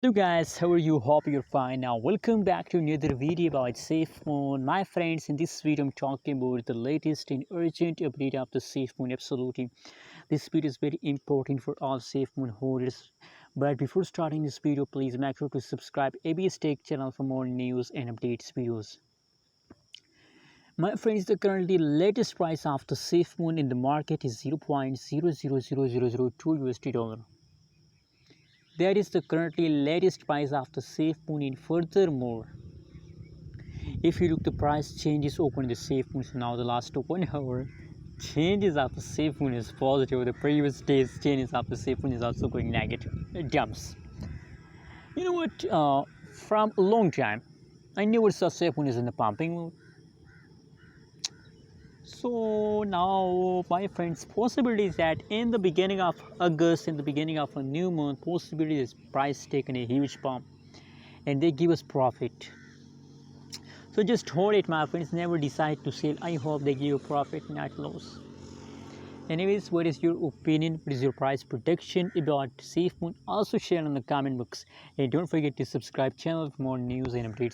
Hello guys, how are you? Hope you're fine. Now welcome back to another video about SafeMoon. My friends, in this video I'm talking about the latest and urgent update of the SafeMoon. Absolutely, this video is very important for all SafeMoon holders. But before starting this video, please make sure to subscribe ABS Tech channel for more news and updates videos. My friends, the currently latest price of the SafeMoon in the market is 0.000002 USD dollar. That is the currently latest price of the SafeMoon. And furthermore, if you look, the price changes open the SafeMoon. So now the last 1 hour changes of the SafeMoon is positive. The previous day's changes of the SafeMoon is also going negative. It jumps. You know what? From a long time, I never saw SafeMoon is in the pumping mode. So now, my friends, possibility is that in the beginning of August, in the beginning of a new month, possibility is price taking a huge pump and they give us profit. So just hold it, my friends. Never decide to sell. I hope they give you profit, not loss. Anyways, what is your opinion? What is your price prediction about SafeMoon? Also share in the comment box. And don't forget to subscribe channel for more news and updates.